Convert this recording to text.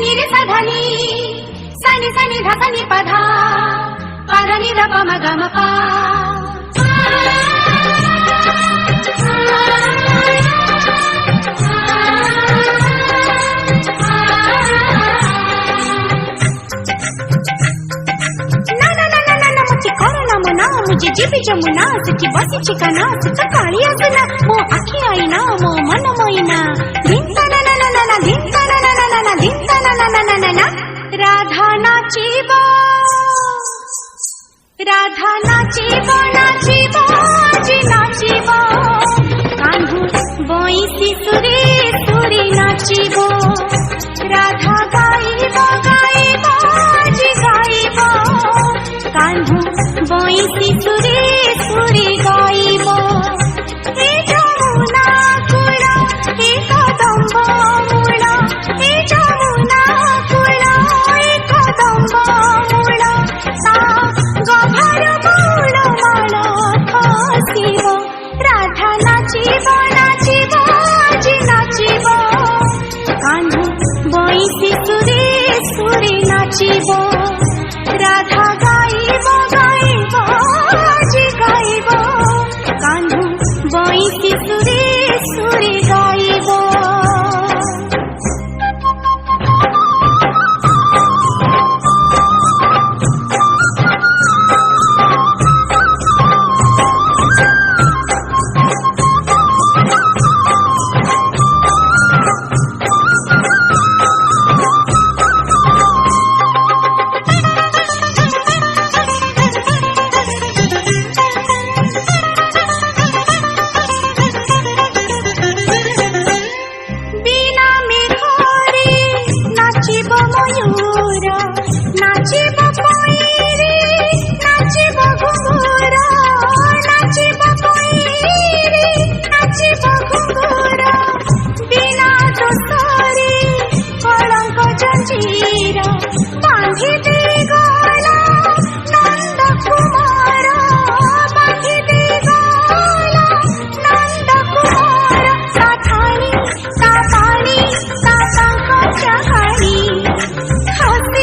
नी रे सा धा नी सा नी धा सा नी पा धा नी रा पा मा गा मा पा। मुझे जीवी जमुना सखी बसी चिकाना सुत काली आसना मो आखी आईना मो मन मोइना धिंता ना ना ना ना धिंता ना ना ना ना धिंता ना ना ना ना ना राधा नाचिबो नाचिबो जी नाचिबो कान्हू बोईसी सुरे सुरी नाचिबो राधा गाइबो गाइबो जी गाइबो कान्हू बोईसी सुरे सुरी गाइबो हे जमुना कूल हे कदम्ब